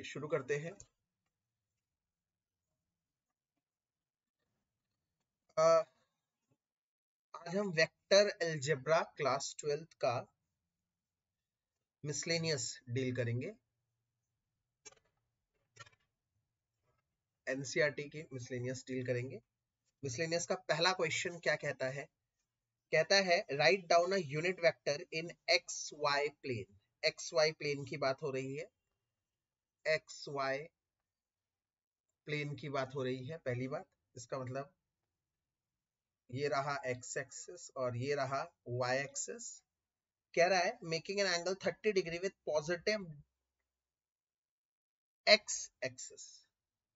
चलिए शुरू करते हैं। आज हम वेक्टर अलजेब्रा क्लास 12th का मिसलेनियस डील करेंगे। एनसीईआरटी की मिसलेनियस डील करेंगे। मिसलेनियस का पहला क्वेश्चन क्या कहता है? कहता है write down a unit vector in X Y plane. X Y plane की बात हो रही है। एक्स वाई प्लेन की बात हो रही है। पहली बात, इसका मतलब ये रहा एक्स एक्सिस और ये रहा वाई एक्सिस। कह रहा है making an angle 30 degree with positive x axis.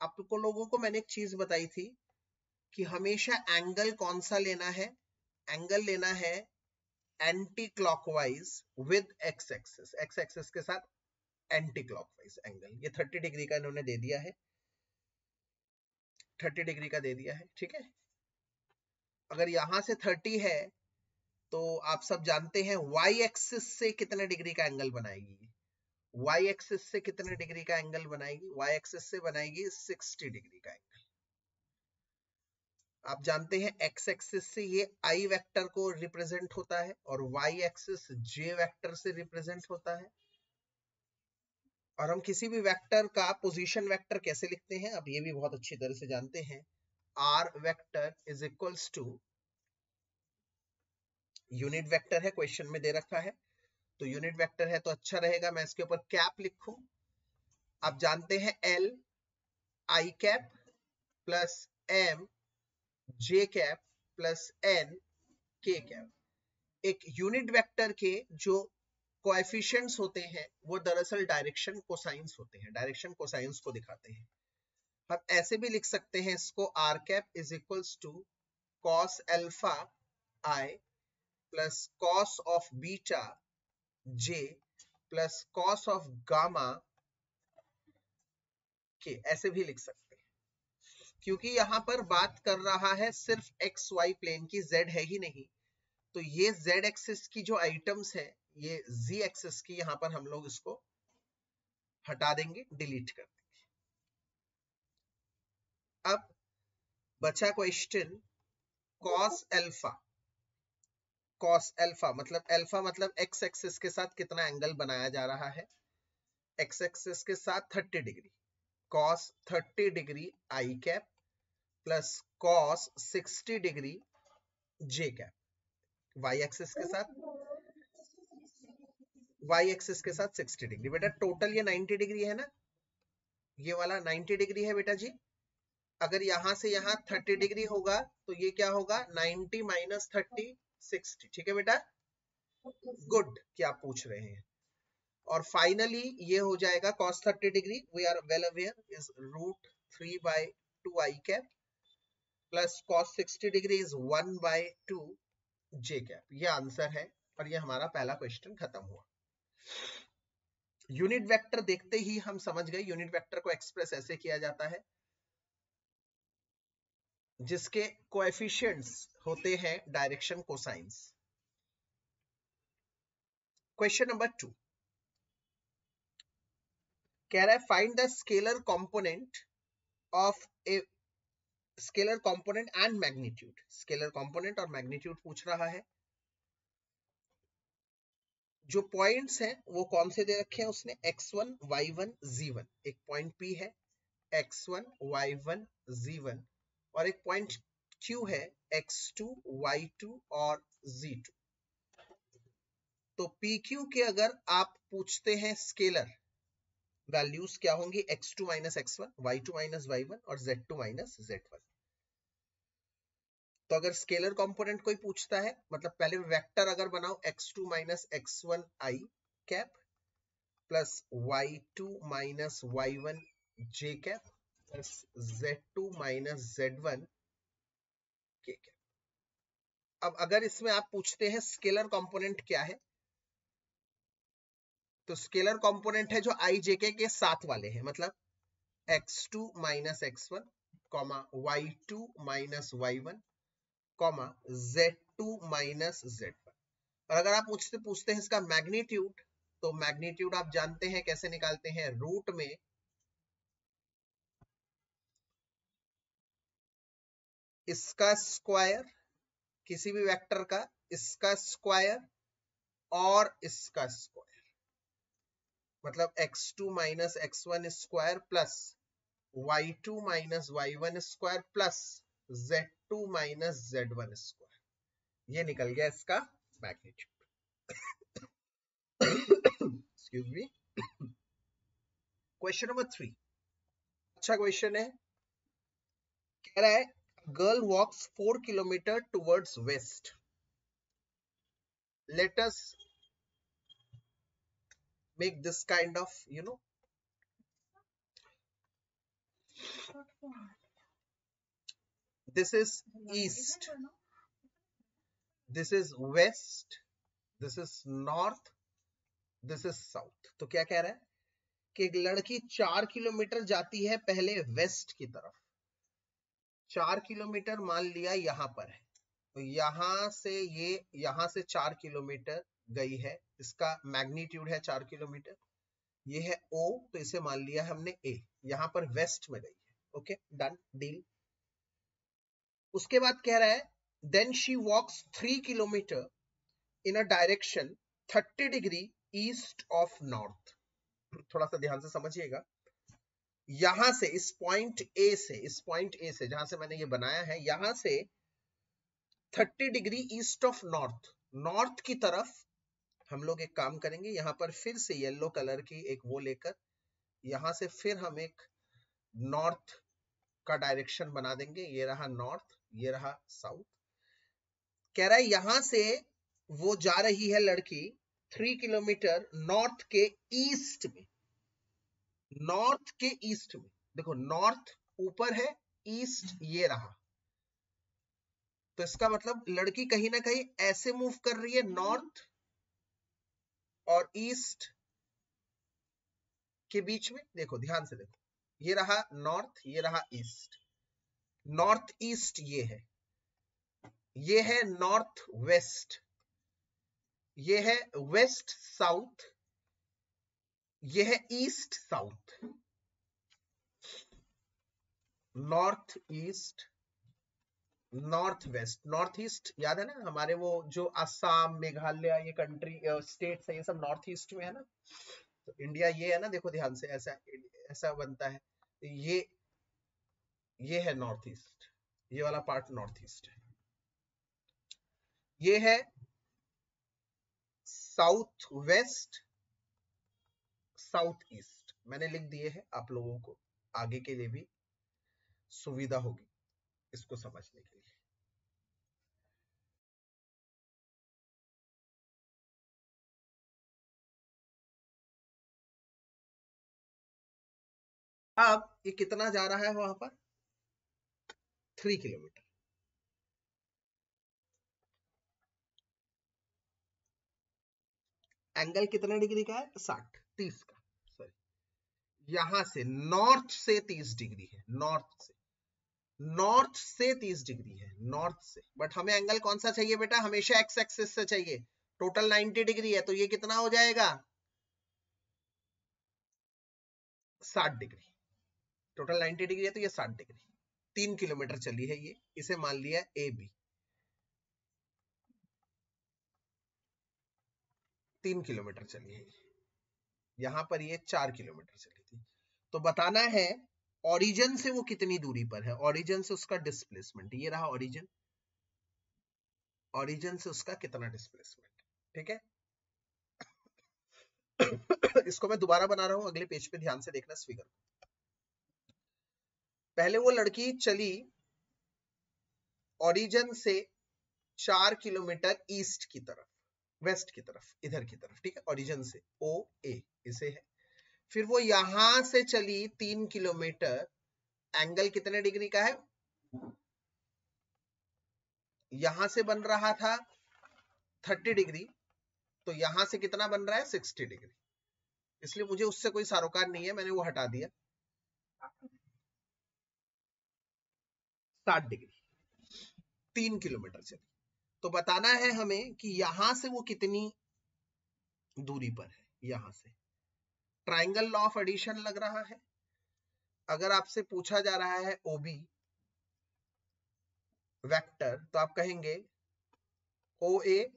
आपको लोगों को मैंने एक चीज बताई थी कि हमेशा एंगल कौन सा लेना है? एंगल लेना है anti clockwise with x axis. X axis के साथ एंटी क्लॉकवाइज एंगल। ये 30 डिग्री का इन्होंने दे दिया है, 30 डिग्री का दे दिया है। ठीक है, अगर यहां से 30 है तो आप सब जानते हैं वाई एक्सिस से कितने डिग्री का एंगल बनाएगी? वाई एक्सिस से कितने डिग्री का एंगल बनाएगी? वाई एक्सिस से बनाएगी 60 डिग्री का एंगल। आप जानते हैं एक्स एक्सिस से ये आई वेक्टर को रिप्रेजेंट होता है और वाई एक्सिस जे वेक्टर से रिप्रेजेंट होता है। और हम किसी भी वेक्टर का पोजीशन वेक्टर कैसे लिखते हैं, अब ये भी बहुत अच्छी तरह से जानते हैं। R vector is equals to, unit vector है, क्वेश्चन में दे रखा है तो यूनिट वेक्टर है तो अच्छा रहेगा मैं इसके ऊपर कैप लिखूं। आप जानते हैं L I cap plus M J cap plus N K cap. एक यूनिट वेक्टर के जो कोएफिशिएंट्स होते हैं वो दरअसल डायरेक्शन कोसाइंस होते हैं, डायरेक्शन कोसाइंस को दिखाते हैं। हम ऐसे भी लिख सकते हैं इसको, R cap is equals to cos alpha I plus cos of beta J plus cos of gamma K, ऐसे भी लिख सकते हैं। क्योंकि यहां पर बात कर रहा है सिर्फ एक्स वाई प्लेन की, जेड है ही नहीं, तो ये जेड एक्सिस की जो आइटम्स है, ये जी एक्सिस की, यहां पर हम लोग इसको हटा देंगे, डिलीट कर देंगे। अब बचा question cos alpha. Cos alpha मतलब एक्स एक्सिस के साथ कितना एंगल बनाया जा रहा है? एक्स एक्सिस के साथ 30 degree. Cos 30 degree I cap plus cos 60 degree J cap. Y axis के साथ 60 डिग्री। बेटा टोटल ये 90 डिग्री है ना, ये वाला 90 डिग्री है बेटा जी। अगर यहां से यहां 30 डिग्री होगा तो ये क्या होगा? 90 माइनस 30 60। ठीक है बेटा, गुड कि आप पूछ रहे हैं। और फाइनली ये हो जाएगा cos 30 degree, we are well aware, is root 3 by 2 I cap plus cos 60 degree is 1 by 2 J cap. ये आंसर है और ये हमारा पहला क्वेश्चन खत्म हुआ। यूनिट वेक्टर देखते ही हम समझ गए यूनिट वेक्टर को एक्सप्रेस ऐसे किया जाता है जिसके कोएफिशिएंट्स होते हैं डायरेक्शन कोसाइंस। क्वेश्चन नंबर 2 कह रहा है find the scalar component of a scalar component and magnitude. Scalar component और मैग्नीट्यूड पूछ रहा है। जो पॉइंट्स हैं वो कौन से दे रखे हैं उसने? x1 y1 z1। एक पॉइंट P है x1 y1 z1 और एक पॉइंट Q है x2 y2 और z2। तो PQ के अगर आप पूछते हैं स्केलर वैल्यूज क्या होंगी? x2 minus x1, y2 minus y1 और z2 माइनस z1। तो अगर स्केलर कंपोनेंट कोई पूछता है, मतलब पहले वेक्टर अगर बनाओ x2 minus x1 i cap plus y2 minus y1 j cap plus z2 minus z1 k cap. अब अगर इसमें आप पूछते हैं स्केलर कंपोनेंट क्या है, तो स्केलर कंपोनेंट है जो i jk के साथ वाले हैं, मतलब x2 minus x1 comma y2 minus y1 comma z2 minus z1। और अगर आप मुझसे पूछते हैं इसका मैग्नीट्यूड, तो मैग्नीट्यूड आप जानते हैं कैसे निकालते हैं, रूट में इसका स्क्वायर, किसी भी वेक्टर का इसका स्क्वायर और इसका स्क्वायर, मतलब x2 minus x1 square plus y2 minus y1 square plus z2 minus z1 square, ये निकल गया इसका magnitude. Excuse me. Question number 3, अच्छा क्वेश्चन है। कह रहा है girl walks 4 kilometre towards west, let us make this kind of this is east, this is west, this is north, this is south। तो क्या कह रहा है कि एक लड़की 4 किलोमीटर जाती है पहले वेस्ट की तरफ, 4 किलोमीटर मान लिया यहां पर है, तो यहां से 4 किलोमीटर गई है, इसका मैग्नीट्यूड है 4 किलोमीटर, ये है O, तो इसे मान लिया हमने A, यहां पर वेस्ट में गई है। Okay, done, deal. उसके बाद कह रहा है then she walks 3 kilometre in a direction 30 degree east of north. थोड़ा सा ध्यान से समझिएगा, यहां से इस पॉइंट ए से जहां से मैंने ये बनाया है, यहां से 30 डिग्री ईस्ट ऑफ नॉर्थ की तरफ हम लोग एक काम करेंगे, यहां पर फिर से येलो कलर की एक वो लेकर यहां से फिर हम एक नॉर्थ का डायरेक्शन बना देंगे, ये रहा नॉर्थ, ये रहा साउथ। कह रहा है यहां से वो जा रही है लड़की 3 किलोमीटर नॉर्थ के ईस्ट में, नॉर्थ के ईस्ट में, देखो नॉर्थ ऊपर है, ईस्ट ये रहा, तो इसका मतलब लड़की कहीं ना कहीं ऐसे मूव कर रही है, नॉर्थ और ईस्ट के बीच में। देखो ध्यान से देखो, ये रहा नॉर्थ, ये रहा ईस्ट, नॉर्थ ईस्ट ये है नॉर्थ वेस्ट, ये है वेस्ट साउथ, ये है east south, north east north west. North east याद है ना, हमारे वो जो असम मेघालय ये कंट्री स्टेट्स है, ये सब नॉर्थ ईस्ट में है ना, तो इंडिया ये है ना, देखो ध्यान से, ऐसा बनता है, ये है नॉर्थ ईस्ट, ये वाला पार्ट नॉर्थ ईस्ट है, ये है साउथ वेस्ट साउथ ईस्ट। मैंने लिख दिए हैं, आप लोगों को आगे के लिए भी सुविधा होगी इसको समझने के लिए। अब ये कितना जा रहा है वहां पर, 3 किलोमीटर। एंगल कितने डिग्री का है, 30 का, सॉरी, यहां से नॉर्थ से 30 डिग्री है, नॉर्थ से 30 डिग्री है, नॉर्थ से, बट हमें एंगल कौन सा चाहिए बेटा, हमेशा एक्स एक्सिस से चाहिए। टोटल 90 डिग्री है, तो ये कितना हो जाएगा, 60 डिग्री। टोटल 90 डिग्री है तो ये 60 डिग्री। 3 किलोमीटर चली है ये, इसे मान लिया ए बी, 3 किलोमीटर चली है, यहां पर ये 4 किलोमीटर चली थी। तो बताना है ओरिजिन से वो कितनी दूरी पर है, ओरिजिन से उसका डिस्प्लेसमेंट, ये रहा ओरिजिन, ओरिजिन से उसका कितना डिस्प्लेसमेंट, ठीक है। इसको मैं दोबारा बना रहा हूं, अगले पेज पे ध्यान से देखना इस फिगर को। पहले वो लड़की चली ओरिजिन से 4 किलोमीटर ईस्ट की तरफ, वेस्ट की तरफ, इधर की तरफ, ठीक है, ओरिजिन से ओ ए इसे है। फिर वो यहां से चली 3 किलोमीटर, एंगल कितने डिग्री का है, यहां से बन रहा था 30 डिग्री, तो यहां से कितना बन रहा है 60 डिग्री, इसलिए मुझे उससे कोई सरोकार नहीं है, मैंने वो हटा दिया, 60 डिग्री, 3 किलोमीटर चली। तो बताना है हमें कि यहां से वो कितनी दूरी पर है, यहां से। ट्राइंगल लॉ ऑफ एडिशन लग रहा है। अगर आपसे पूछा जा रहा है ओबी, वेक्टर, तो आप कहेंगे ओ ए,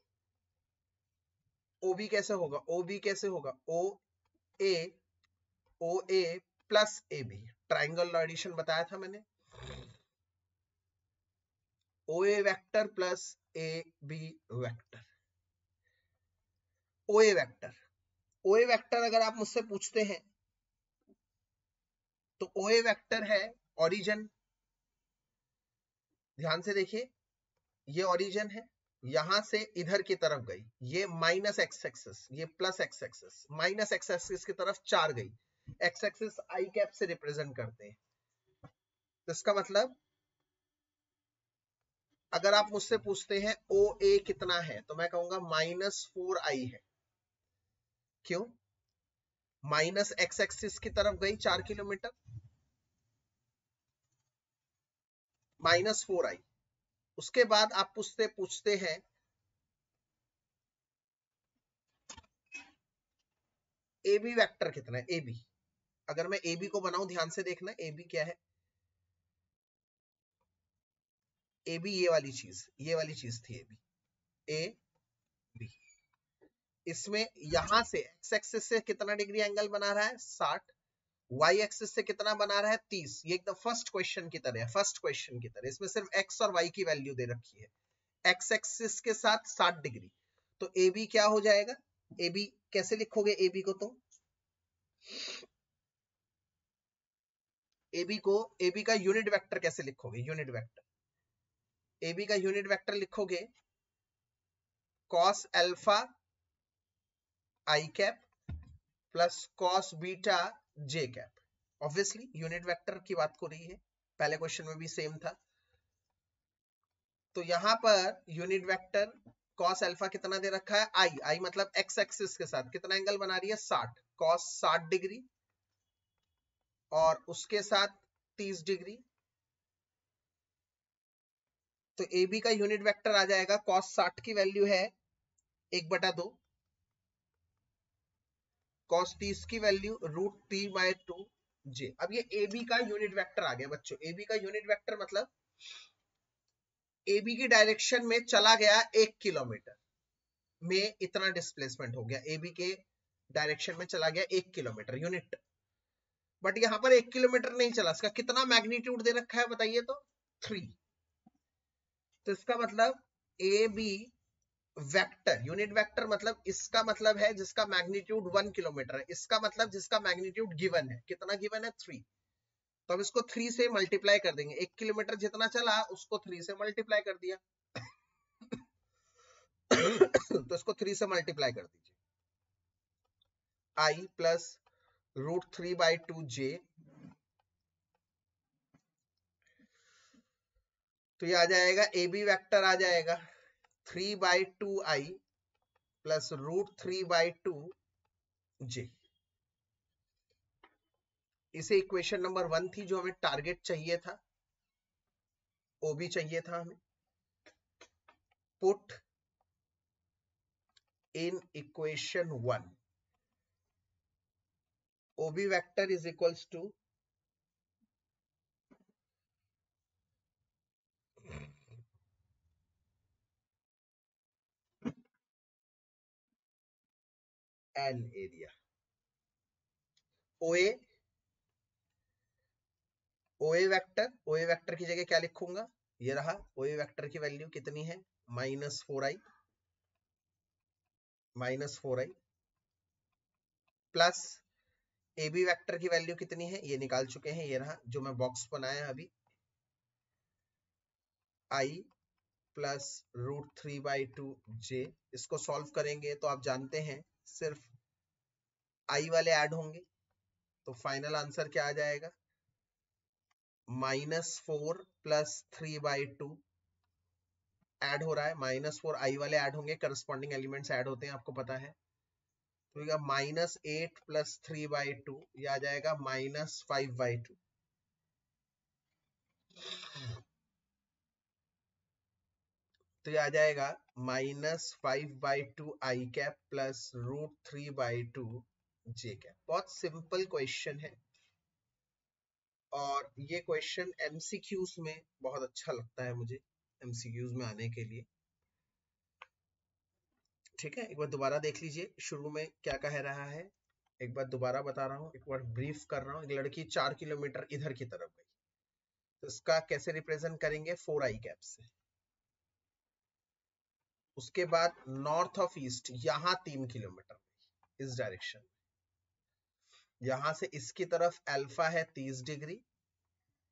ओ बी कैसे होगा, ओ बी कैसे होगा, A O A plus A B, triangle addition बताया था मैंने, O A vector plus A B vector. O A vector, O A vector अगर आप मुझसे पूछते हैं तो ओ ए वेक्टर है ओरिजिन, ध्यान से देखिए, ये ओरिजिन है, यहां से इधर की तरफ गई, ये माइनस एक्स एक्सिस, ये plus x axis, minus x axis की तरफ 4 गई, एक्स एक्सिस आई कैप से रिप्रेजेंट करते हैं। तो इसका मतलब अगर आप मुझसे पूछते हैं ओ ए कितना है, तो मैं कहूंगा -4i है। क्यों? माइनस एक्स एक्सिस की तरफ गई 4 किलोमीटर, -4i। उसके बाद आप पूछते हैं ए बी वेक्टर कितना है, ए बी। अगर मैं ए बी को बनाऊं, ध्यान से देखना, ए बी क्या है, ए बी ये वाली चीज थी, ए बी, ए बी। इसमें यहां से एक्स एक्सिस से कितना डिग्री एंगल बना रहा है, 60, वाई एक्सिस से कितना बना रहा है, 30। ये एकदम फर्स्ट क्वेश्चन की तरह है, फर्स्ट क्वेश्चन की तरह। इसमें सिर्फ एक्स और वाई की वैल्यू दे रखी है, एक्स एक्सिस के साथ 60 डिग्री। तो ए बी क्या हो जाएगा, ए बी कैसे लिखोगे, ए बी को तो ए बी का यूनिट वेक्टर कैसे लिखोगे, यूनिट वेक्टर, ए बी का यूनिट वेक्टर लिखोगे कॉस अल्फा आई कैप प्लस कॉस बीटा जे कैप। ऑब्वियसली यूनिट वेक्टर की बात हो रही है, पहले क्वेश्चन में भी सेम था। तो यहां per unit vector cos alpha कितना दे रखा है, आई, आई मतलब एक्स एक्सिस के साथ कितना एंगल बना रही है, 60, कॉस 60 डिग्री और उसके साथ 30 डिग्री। तो ए बी का यूनिट वेक्टर आ जाएगा, कॉस 60 की वैल्यू है 1/2, कॉस 30 की वैल्यू √3/2 जे। अब ये ए बी का यूनिट वेक्टर आ गया बच्चों। ए बी का यूनिट वेक्टर मतलब ए बी की डायरेक्शन में चला गया 1 किलोमीटर में इतना डिस्प्लेसमेंट हो गया, ए बी के डायरेक्शन में चला गया 1 किलोमीटर यूनिट। बट यहां पर 1 किलोमीटर नहीं चला, इसका कितना मैग्नीट्यूड दे रखा है बताइए तो, 3। तो इसका मतलब A B vector, unit vector मतलब इसका मतलब है जिसका मैग्नीट्यूड 1 किलोमीटर है, इसका मतलब जिसका मैग्नीट्यूड गिवन है, कितना गिवन है, 3। तो हम इसको 3 से मल्टीप्लाई कर देंगे, 1 किलोमीटर जितना चला उसको 3 से मल्टीप्लाई कर दिया। तो इसको 3 से मल्टीप्लाई कर दीजिए, आई प्लस √3/2 जे। तो ये आ जाएगा, ए बी वेक्टर आ जाएगा 3/2i प्लस √3/2 जे। इसे इक्वेशन नंबर 1 थी जो हमें टारगेट चाहिए था, ओ बी चाहिए था हमें। Put in equation 1 O B vector is equals to an area, O A vector की जगह क्या लिखूंगा, ये रहा ओ ए वेक्टर की वैल्यू कितनी है, -4i plus A B vector की वैल्यू कितनी है, ये निकाल चुके हैं, ये रहा जो मैं बॉक्स बनाया अभी, i प्लस √3/2 जे। इसको सॉल्व करेंगे तो आप जानते हैं सिर्फ i वाले ऐड होंगे, तो फाइनल आंसर क्या आ जाएगा, -4 प्लस 3/2 ऐड हो रहा है, -4 i वाले ऐड होंगे, करस्पॉन्डिंग एलिमेंट्स ऐड होते हैं, आपको पता है। तो -8 प्लस 3/2, ये आ जाएगा -5/2। तो ये आ जाएगा -5/2 आई कैप प्लस √3/2 जे कैप। बहुत सिंपल क्वेश्चन है और ये क्वेश्चन एमसीक्यूज में बहुत अच्छा लगता है मुझे। MCQs में आने के लिए। ठीक है, एक बार दोबारा देख लीजिए शुरू में क्या कह रहा है, एक बार दोबारा बता रहा हूँ, एक बार ब्रीफ कर रहा हूँ। एक लड़की 4 किलोमीटर इधर की तरफ गई, तो इसका कैसे रिप्रेजेंट करेंगे, 4 आई कैप से। उसके बाद नॉर्थ ऑफ ईस्ट यहां 3 किलोमीटर इस डायरेक्शन, यहां से इसकी तरफ अल्फा है 30 डिग्री,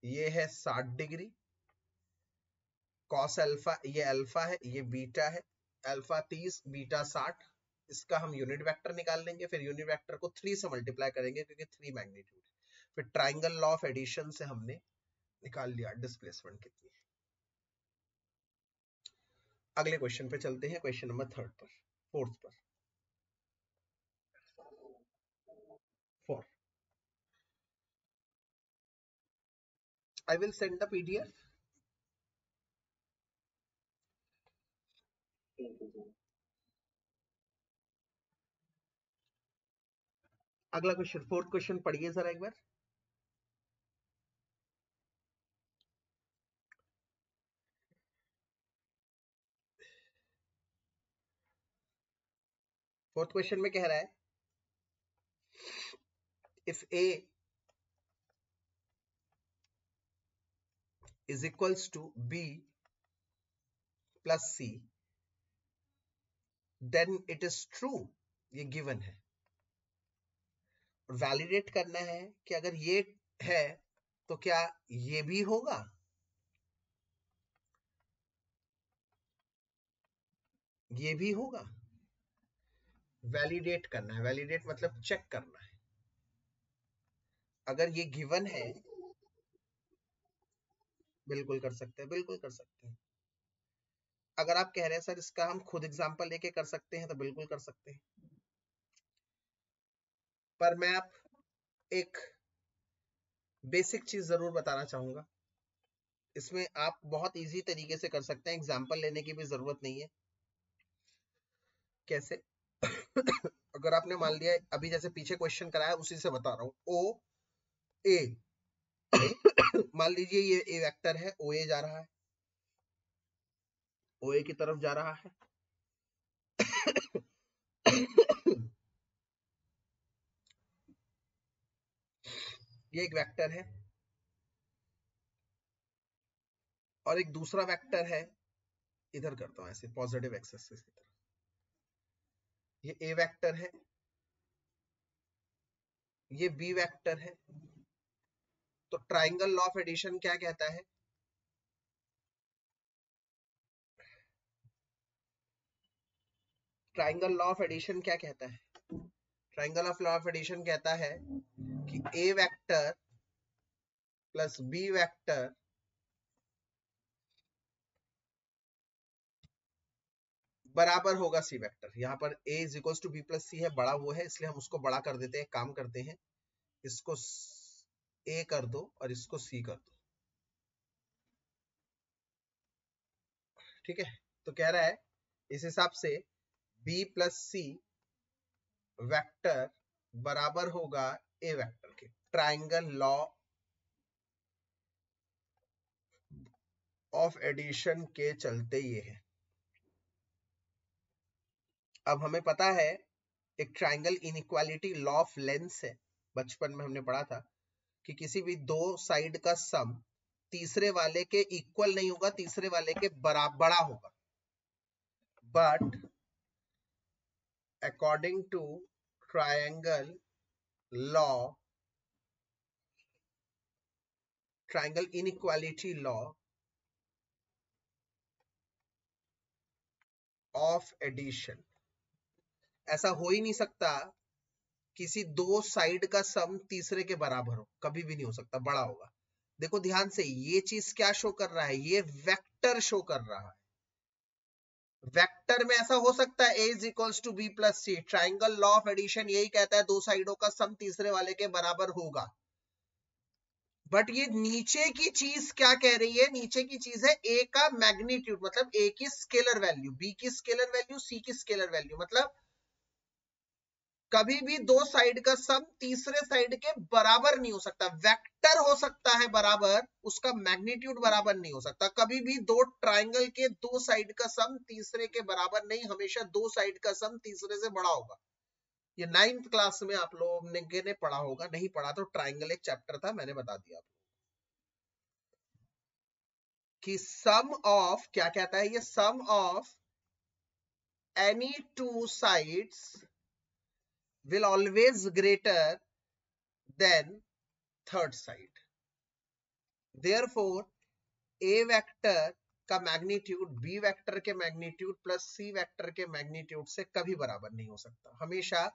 ये है 60 डिग्री, कॉस अल्फा, ये अल्फा है, ये बीटा है, अल्फा 30 बीटा 60। इसका हम यूनिट वेक्टर निकाल लेंगे, फिर यूनिट वेक्टर को 3 से मल्टीप्लाई करेंगे क्योंकि 3 मैग्नीट्यूड है। फिर ट्राइंगल लॉ ऑफ एडिशन से हमने निकाल लिया डिस्प्लेसमेंट कितनी है। अगले क्वेश्चन पे चलते हैं, क्वेश्चन नंबर 3 पर, 4th पर। 4 I will send the PDF. अगला क्वेश्चन, 4th क्वेश्चन पढ़िए जरा एक बार। फोर्थ क्वेश्चन में कह रहा है, if A is equals to B plus C, then it is true, ये गिवन है। वैलिडेट करना है कि अगर ये है तो क्या ये भी होगा, ये भी होगा। वैलिडेट करना है, वैलिडेट मतलब चेक करना है। अगर ये गिवन है, बिल्कुल कर सकते हैं, बिल्कुल कर सकते हैं। अगर आप कह रहे हैं सर इसका हम खुद एग्जांपल लेके कर सकते हैं, तो बिल्कुल कर सकते हैं। पर मैं आप एक बेसिक चीज जरूर बताना चाहूंगा, इसमें आप बहुत इजी तरीके से कर सकते हैं, एग्जांपल लेने की भी जरूरत नहीं है। कैसे? अगर आपने मान लिया, अभी जैसे पीछे क्वेश्चन कराया उसी से बता रहा हूं, ओ ए मान लीजिए ये ए वेक्टर है, ओ ए जा रहा है, ओ ए की तरफ जा रहा है। ये एक वेक्टर है, और एक दूसरा वेक्टर है, इधर करता हूं ऐसे पॉजिटिव एक्सेस की तरफ, ये ए वेक्टर है, ये बी वेक्टर है। तो ट्राइंगल लॉ ऑफ एडिशन क्या कहता है, ट्राइंगल लॉ ऑफ एडिशन क्या कहता है, triangle of law of addition कहता है कि A vector plus B vector बराबर होगा सी वेक्टर। यहाँ पर a is equal to B plus C है, बड़ा वो है इसलिए हम उसको बड़ा कर देते हैं। काम करते हैं, इसको a कर दो और इसको c कर दो। ठीक है, तो कह रहा है इस हिसाब से b प्लस सी वेक्टर बराबर होगा a वेक्टर के। ट्राइंगल लॉ ऑफ एडिशन के चलते ये है। अब हमें पता है एक triangle inequality law of lens है, बचपन में हमने पढ़ा था कि किसी भी दो साइड का सम तीसरे वाले के इक्वल नहीं होगा, तीसरे वाले के बराबर बड़ा होगा। But according to triangle law, triangle inequality law of addition, ऐसा हो ही नहीं सकता किसी दो साइड का सम तीसरे के बराबर हो, कभी भी नहीं हो सकता, बड़ा होगा। देखो ध्यान से, ये चीज क्या शो कर रहा है, ये वेक्टर शो कर रहा है। वेक्टर में ऐसा हो सकता है a is equals to B plus C, triangle law of addition यही कहता है दो साइडों का सम तीसरे वाले के बराबर होगा। बट ये नीचे की चीज क्या कह रही है, नीचे की चीज है a का मैग्नीट्यूड, मतलब a की स्केलर वैल्यू, b की स्केलर वैल्यू, c की स्केलर वैल्यू। मतलब कभी भी दो साइड का सम तीसरे साइड के बराबर नहीं हो सकता। वेक्टर हो सकता है बराबर, उसका मैग्नीट्यूड बराबर नहीं हो सकता। कभी भी दो ट्राइंगल के दो साइड का सम तीसरे के बराबर नहीं, हमेशा दो साइड का सम तीसरे से बड़ा होगा। ये 9th क्लास में आप लोगों ने पढ़ा होगा, नहीं पढ़ा तो ट्राइंगल एक चैप्टर था, मैंने बता दिया आपको कि सम ऑफ, क्या कहता है ये, sum of any two sides will always greater than third side. Therefore, A vector का मैग्नीट्यूड B वेक्टर के मैग्नीट्यूड प्लस C वेक्टर के मैग्नीट्यूड से कभी बराबर नहीं हो सकता। हमेशा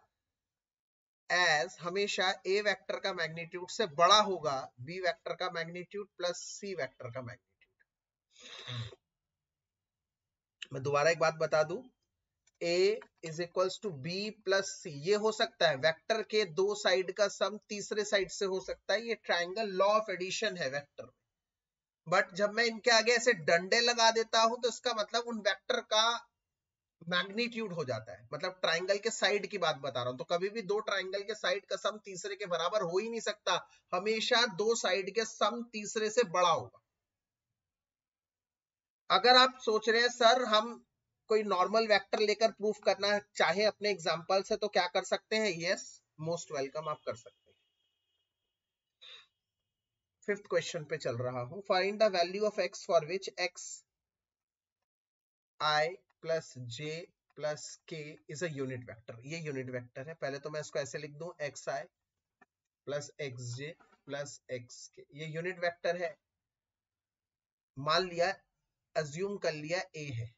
हमेशा A वेक्टर का मैग्नीट्यूड से बड़ा होगा B वेक्टर का मैग्नीट्यूड प्लस C वेक्टर का मैग्नीट्यूड। मैं दोबारा एक बात बता दूं, A is equals to B plus C, ये हो सकता है वेक्टर के दो साइड का सम तीसरे साइड से हो सकता है, ये ट्राइंगल लॉ ऑफ एडिशन है वेक्टर। बट जब मैं इनके आगे ऐसे डंडे लगा देता हूं तो इसका मतलब उन वेक्टर का मैग्नीट्यूड हो जाता है, मतलब ट्राइंगल के साइड की बात बता रहा हूं। तो कभी भी दो ट्राइंगल के साइड का सम तीसरे के बराबर हो ही नहीं सकता, हमेशा दो साइड के सम तीसरे से बड़ा होगा। अगर आप सोच रहे हैं सर हम कोई नॉर्मल वेक्टर लेकर प्रूफ करना चाहे अपने एग्जांपल से, तो क्या कर सकते हैं? यस, मोस्ट वेलकम, आप कर सकते हैं। 5th क्वेश्चन पे चल रहा हूं। Find the value of x for which x i plus j plus k is a unit vector. ये यूनिट वेक्टर है। पहले तो मैं इसको ऐसे लिख दूं, xi plus xj plus xk, ये यूनिट वेक्टर है। मान लिया, अज्यूम कर लिया a है।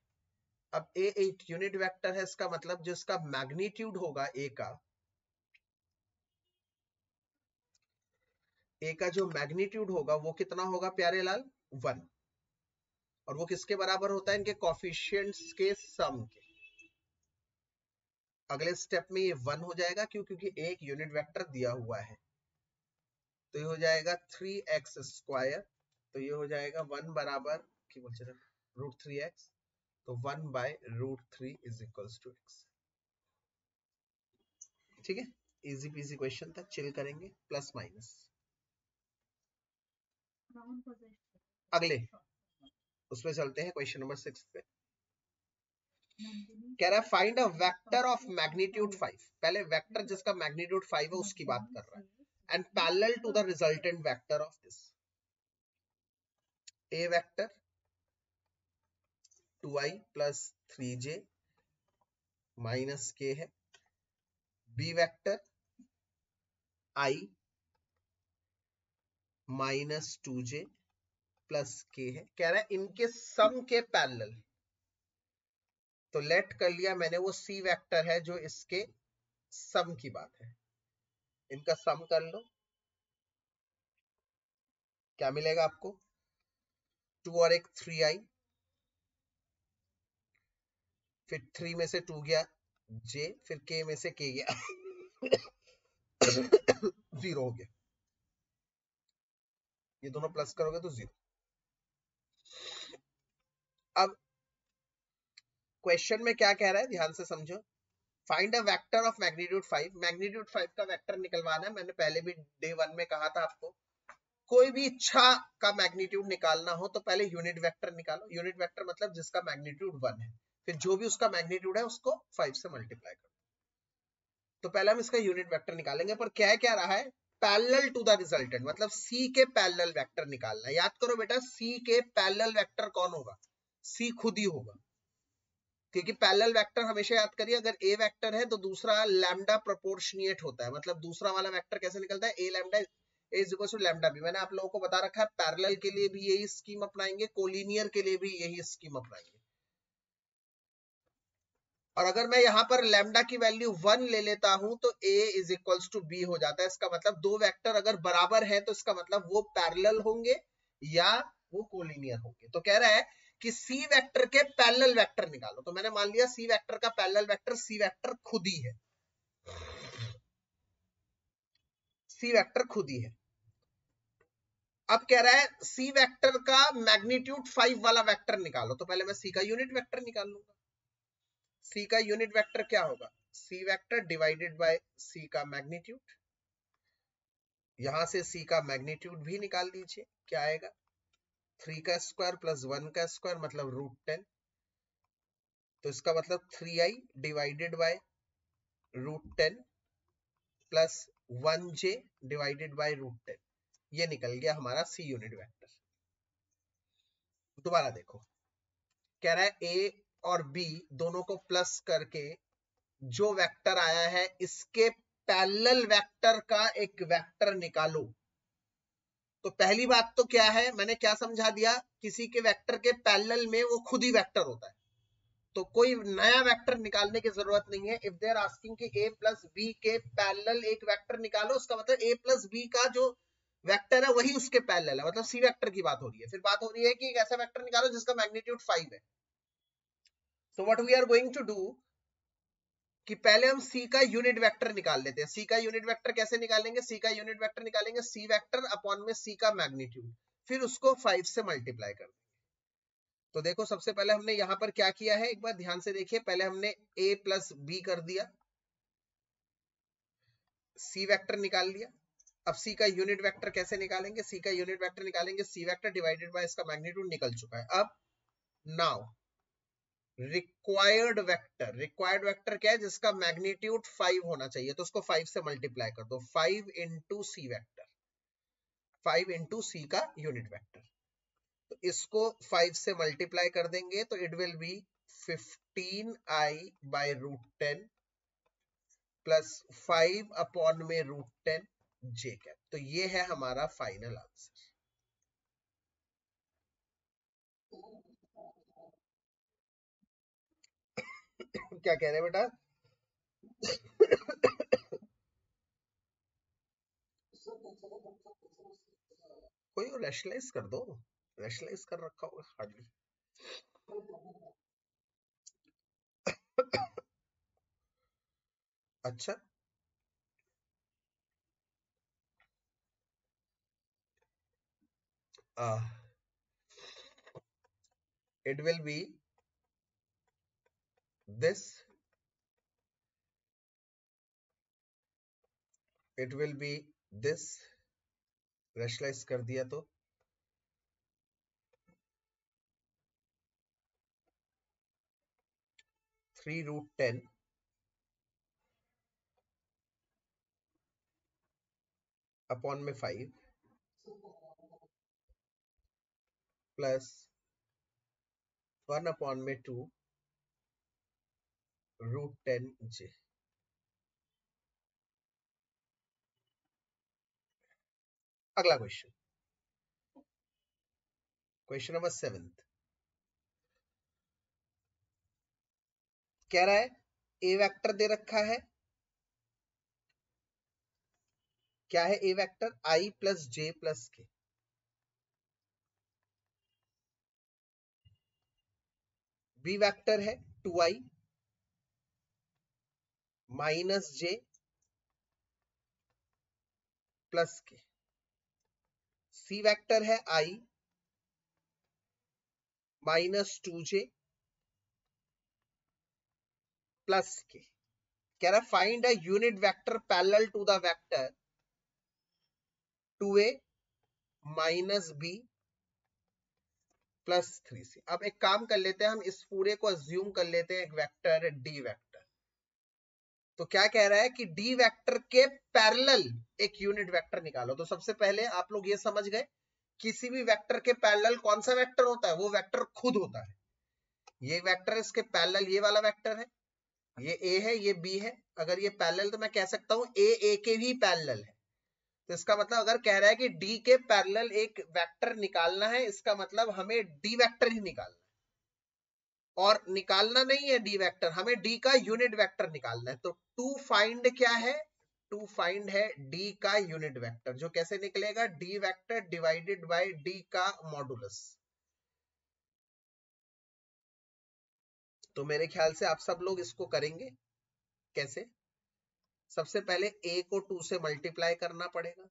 अब a एक यूनिट वेक्टर है, इसका मतलब जो इसका मैग्नीट्यूड होगा a का जो मैग्नीट्यूड होगा वो कितना होगा प्यारे लाल? 1। और वो किसके बराबर होता है? इनके कोफिशिएंट्स के सम के। अगले स्टेप में ये 1 हो जाएगा, क्यों? क्योंकि एक यूनिट वेक्टर दिया हुआ है। तो ये हो जाएगा 3x स्क्वायर, तो ये हो जाएगा 1 बराबर क्या बोलते हैं, √3x, तो 1/√3 इज इक्वल्स टू x। ठीक है, इजी पीजी क्वेश्चन था, चिल करेंगे, प्लस माइनस। अगले उसमें चलते हैं, क्वेश्चन नंबर 6 पे। कह रहा है find a vector of magnitude 5। पहले वेक्टर जिसका मैग्नीट्यूड 5 है उसकी बात कर रहा है, and parallel to the resultant vector of this. A vector 2i plus 3j minus k है, B vector i minus 2j plus k है। कह रहा है इनके सम के पैरेलल। तो लेट कर लिया मैंने, वो सी वेक्टर है जो इसके सम की बात है। इनका सम कर लो, क्या मिलेगा आपको? 2 और एक 3i, फिर 3 में से 2 गया j, फिर k में से k गया 0 हो गया। ये दोनों प्लस करोगे तो 0। अब क्वेश्चन में क्या कह रहा है, ध्यान से समझो। Find a vector of magnitude 5। Magnitude 5 का वेक्टर निकलवाना है। मैंने पहले भी डे 1 में कहा था आपको, कोई भी इच्छा का मैग्नीट्यूड निकालना हो तो पहले यूनिट वेक्टर निकालो। यूनिट वेक्टर मतलब जिसका मैग्नीट्यूड 1 है, फिर जो भी उसका मैग्नीट्यूड है उसको 5 से मल्टीप्लाई करो। तो पहले हम इसका यूनिट वेक्टर निकालेंगे, पर क्या रहा है? पैरेलल टू द रिजल्टेंट, मतलब C के पैरेलल वेक्टर निकालना है। याद करो बेटा, C के पैरेलल वेक्टर कौन होगा? C खुद ही होगा, क्योंकि पैरेलल वेक्टर हमेशा याद करिए, अगर A वेक्टर है तो दूसरा लैम्डा प्रोपोर्शनिएट होता है। मतलब दूसरा वाला वेक्टर कैसे निकलता है? A lambda is equal to lambda B. मैंने आप लोगों को बता रखा है, पैरेलल के लिए भी यही स्कीम अपनाएंगे, कोलिनियर के लिए भी यही स्कीम अपनाएंगे। और अगर मैं यहां पर लैम्डा की वैल्यू 1 ले लेता हूं तो A is equals to B हो जाता है। इसका मतलब दो वेक्टर अगर बराबर है तो इसका मतलब वो पैरेलल होंगे या वो कोलिनियर होंगे। तो कह रहा है कि C वेक्टर के पैरेलल वेक्टर निकालो। तो मैंने मान लिया C वेक्टर का पैरेलल वेक्टर C वेक्टर खुद ही है। C वेक्टर खुद ही है। अब कह रहा है C वेक्टर का मैग्नीट्यूड 5 वाला वेक्टर निकालो। तो पहले मैं C का यूनिट वेक्टर निकाल लूंगा। C का यूनिट वेक्टर क्या होगा? सी वेक्टर डिवाइडेड बाय सी का मैग्नीट्यूड, यहां से सी का मैग्नीट्यूड भी निकाल लीजिए, क्या आएगा 3 का स्क्वायर प्लस 1 का स्क्वायर मतलब √10, तो इसका मतलब 3i divided by √10 plus 1j divided by √10, ये निकल गया हमारा सी यूनिट वेक्टर। दोबारा देखो, कह रहा है ए और बी दोनों को प्लस करके जो वेक्टर आया है इसके पैरेलल वेक्टर का एक वेक्टर निकालो। तो पहली बात तो क्या है, मैंने क्या समझा दिया, किसी के वेक्टर के पैरेलल में वो खुद ही वेक्टर होता है, तो कोई नया वेक्टर निकालने की जरूरत नहीं है। इफ दे आर आस्किंग कि a प्लस बी के पैरेलल एक वेक्टर निकालो, उसका मतलब a प्लस बी का जो वेक्टर है वही उसके पैरेलल है, मतलब सी वेक्टर की बात हो रही है। फिर बात हो रही है कि एक ऐसा वेक्टर निकालो जिसका मैग्नीट्यूड 5 है। So what we are going to do कि पहले हम सी का यूनिट वेक्टर निकाल लेते हैं। सी का यूनिट वेक्टर कैसे निकालेंगे, सी का यूनिट वेक्टर निकालेंगे सी वेक्टर अपॉन में सी का मैग्नीट्यूड, फिर उसको 5 से मल्टीप्लाई कर देंगे। तो देखो सबसे पहले हमने यहां पर क्या किया है, एक बार ध्यान से देखिए, पहले हमने a प्लस बी कर दिया, सी वेक्टर निकाल लिया। अब सी का यूनिट वेक्टर कैसे निकालेंगे, सी का यूनिट वेक्टर निकालेंगे सी वेक्टर डिवाइडेड बाय इसका मैग्नीट्यूड, निकल चुका है। अब नाउ रिक्वायर्ड वेक्टर क्या है, जिसका मैग्नीट्यूड 5 होना चाहिए, तो उसको 5 से मल्टीप्लाई कर दो, 5 इंटू सी वेक्टर, 5 इंटू सी का यूनिट वेक्टर, तो इसको 5 से मल्टीप्लाई कर देंगे तो it will be 15i by √10 plus 5 upon में √10 j कैप। तो ये है हमारा फाइनल आंसर। क्या कह रहे हैं बेटा? कोई रैशनलाइज कर दो, रैशनलाइज कर रखा होगा हार्डली। अच्छा, it will be this, it will be this, rationalise कर दिया तो 3√10 अपॉन में 5 प्लस 1 अपॉन में 2 √10 j। अगला क्वेश्चन, क्वेश्चन नंबर 7 कह रहा है ए वेक्टर दे रखा है, क्या है A vector, i plus j plus K, B vector है 2i minus j plus K, C vector है i minus 2j plus K. कह रहा है find a unit vector parallel to the vector 2a minus b plus 3c। अब एक काम कर लेते हैं, हम इस पूरे को अज्यूम कर लेते हैं एक वेक्टर डी वेक्टर। तो क्या कह रहा है कि डी वेक्टर के पैरेलल एक यूनिट वेक्टर निकालो। तो सबसे पहले आप लोग ये समझ गए, किसी भी वेक्टर के पैरेलल कौन सा वेक्टर होता है, वो वेक्टर खुद होता है। ये वेक्टर, इसके पैरेलल ये वाला वेक्टर है, ये a है, ये b है। अगर ये पैरेलल तो मैं कह सकता हूं a के भी पैरेलल है। तो इसका मतलब अगर कह रहा है कि d के पैरेलल एक वेक्टर निकालना है, इसका मतलब हमें d वेक्टर ही निकालना है। और निकालना नहीं है डी वेक्टर, हमें डी का यूनिट वेक्टर निकालना है। तो टू फाइंड क्या है, टू फाइंड है डी का यूनिट वेक्टर, जो कैसे निकलेगा, D vector divided by D का मॉडुलस। तो मेरे ख्याल से आप सब लोग इसको करेंगे कैसे, सबसे पहले a को 2 से मल्टीप्लाई करना पड़ेगा।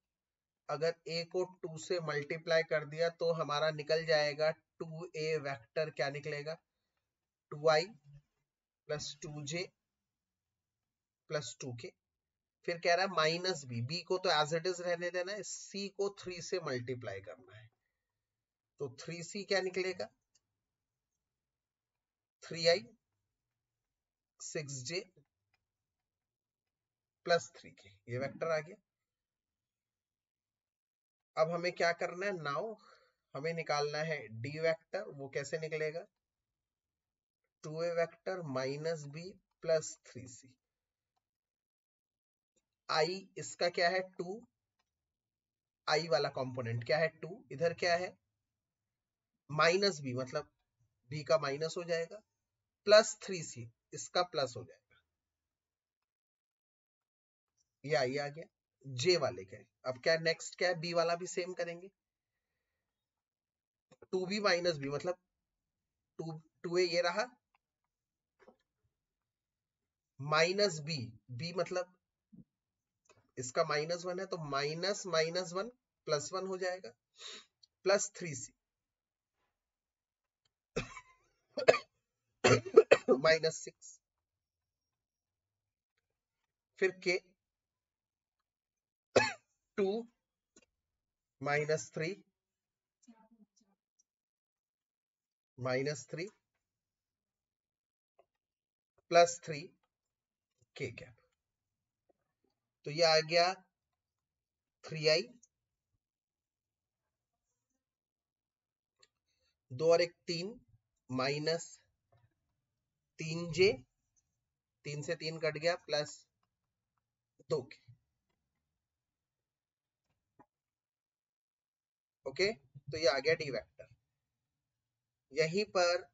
अगर a को 2 से मल्टीप्लाई कर दिया तो हमारा निकल जाएगा 2a वेक्टर, क्या निकलेगा 2i plus 2j plus 2k। फिर कह रहा है माइनस बी को तो एज इट इज रहने देना है, सी को 3 से मल्टीप्लाई करना है। तो 3c क्या निकलेगा, 3i 6j प्लस 3k, ये वेक्टर आ गया। अब हमें क्या करना है, नाउ हमें निकालना है डी वेक्टर। वो कैसे निकलेगा, 2a vector minus B plus 3c। I इसका क्या है 2, आई वाला कंपोनेंट क्या है 2, इधर क्या है माइनस बी, मतलब बी का माइनस हो जाएगा, प्लस 3c इसका प्लस हो जाएगा। ये आई आ गया जे वाले का। अब क्या नेक्स्ट क्या है, बी वाला भी सेम करेंगे, 2b माइनस बी मतलब 2a ये रहा, माइनस बी, बी मतलब इसका -1 है तो माइनस -1 +1 हो जाएगा, प्लस 3c -6, फिर k 2 -3 प्लस 3 k कैप। तो ये आ गया 3i, 2 और 1 3 माइनस 3j, 3 से 3 कट गया, प्लस 2k। ओके, तो ये आ गया डी वेक्टर। यहीं पर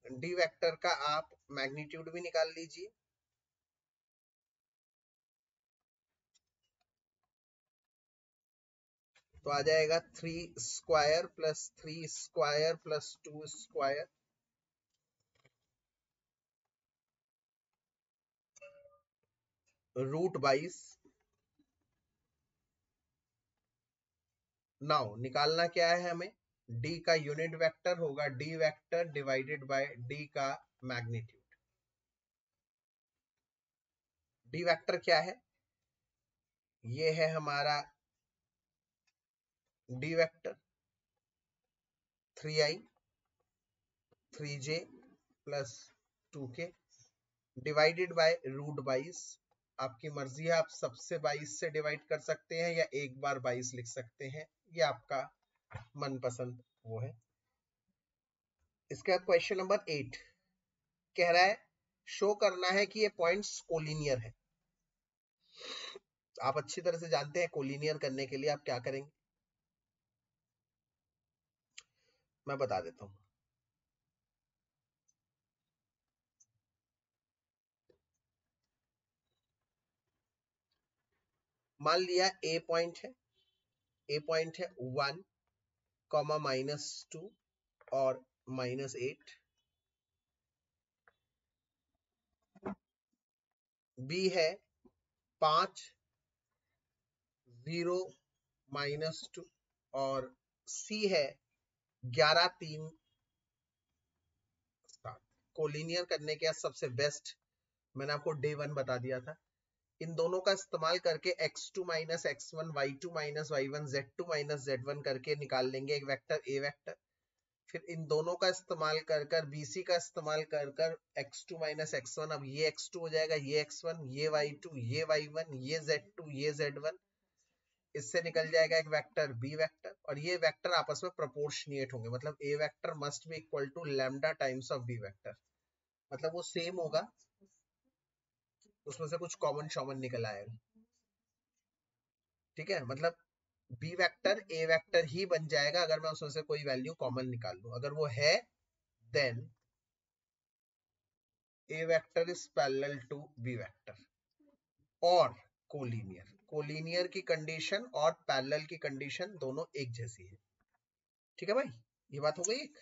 डी वेक्टर का आप मैग्नीट्यूड भी निकाल लीजिए। तो आ जाएगा 3 square plus 3 square plus 2 square, √22। Now निकालना क्या है हमें, डी का यूनिट वेक्टर होगा D vector divided by D का मैग्नीट्यूड। डी वेक्टर क्या है, ये है हमारा D vector 3i 3j plus 2k divided by √22। आपकी मर्जी है, आप सबसे 22 से डिवाइड कर सकते हैं या एक बार 22 लिख सकते हैं, ये आपका मनपसंद वो है। इसके बाद क्वेश्चन नंबर 8 कह रहा है शो करना है कि ये पॉइंट्स कोलिनियर है। आप अच्छी तरह से जानते हैं कोलिनियर करने के लिए आप क्या करेंगे, मैं बता देता हूं। मान लिया ए पॉइंट है, ए पॉइंट है 1, -2 और -8, बी है 5, 0, -2 और सी है 11, 3, 7। कोलिनियर करने के सबसे बेस्ट मैंने आपको डे 1 बता दिया था। इन दोनों का इस्तेमाल करके x2 - x1 y2 - y1 z2 - z1 करके निकाल लेंगे एक वेक्टर ए वेक्टर। फिर इन दोनों का इस्तेमाल कर कर bc का इस्तेमाल कर कर x2 - x1, अब ये x2 हो जाएगा, ये x1, ये y2, ये y1, ये z2, ये z1। इससे निकल जाएगा एक वेक्टर बी वेक्टर, और ये वेक्टर आपस में प्रोपोर्शनिएट होंगे, मतलब A vector must be equal to lambda times of B vector, मतलब वो सेम होगा, उसमें से कुछ कॉमन शॉमन निकल आएगा। ठीक है, मतलब बी वेक्टर ए वेक्टर ही बन जाएगा अगर मैं उसमें से कोई वैल्यू कॉमन निकाल लूं। अगर वो है then A vector is parallel to B vector और कोलिनियर। कोलिनियर की कंडीशन और पैरेलल की कंडीशन दोनों एक जैसी है। ठीक है भाई, ये बात हो गई एक।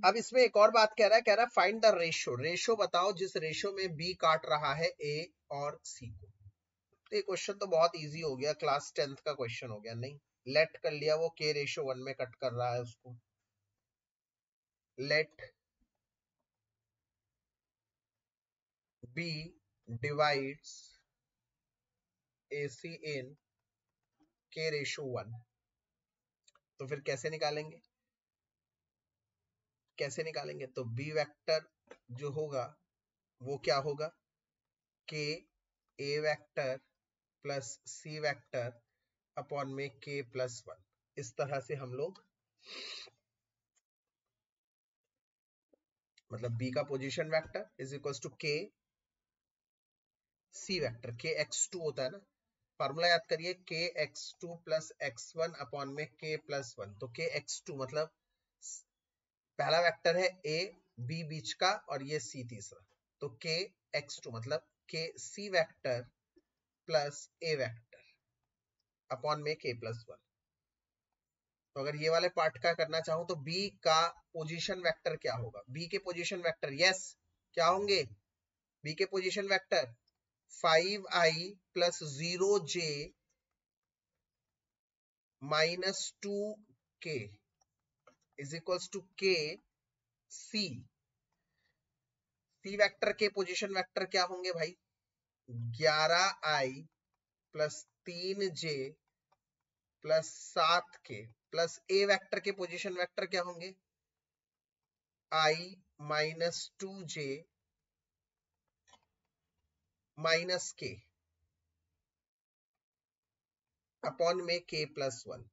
अब इसमें एक और बात कह रहा है फाइंड द रेशियो, रेशियो बताओ जिस रेशियो में बी काट रहा है ए और सी को। तो ये क्वेश्चन तो बहुत इजी हो गया, क्लास 10th का क्वेश्चन हो गया। नहीं, लेट कर लिया, वो k/1 में कट कर रहा है उसको, late B divides AC in K/1, तो फिर कैसे निकालेंगे? तो B वेक्टर जो होगा वो क्या होगा? K A vector plus C vector upon में K+1। इस तरह से हम लोग, मतलब B का position vector is equal to K C vector, Kx2 होता है ना, फार्मूला याद करिए, Kx2 प्लस x1 अपॉन में K+1। तो Kx2 मतलब पहला वेक्टर है A, B बीच का और ये C तीसरा, तो Kx2 मतलब KC vector plus A vector upon में K+1। तो अगर ये वाले पार्ट का करना चाहूं तो B का पोजीशन वेक्टर क्या होगा? B के पोजीशन वेक्टर, यस, क्या होंगे? B के position vector 5i plus 0j minus 2k is equals to k C। C vector के पोजीशन वेक्टर क्या होंगे भाई? 11i plus 3j plus 7k plus A vector के पोजीशन वेक्टर क्या होंगे? i minus 2j minus k upon में K+1।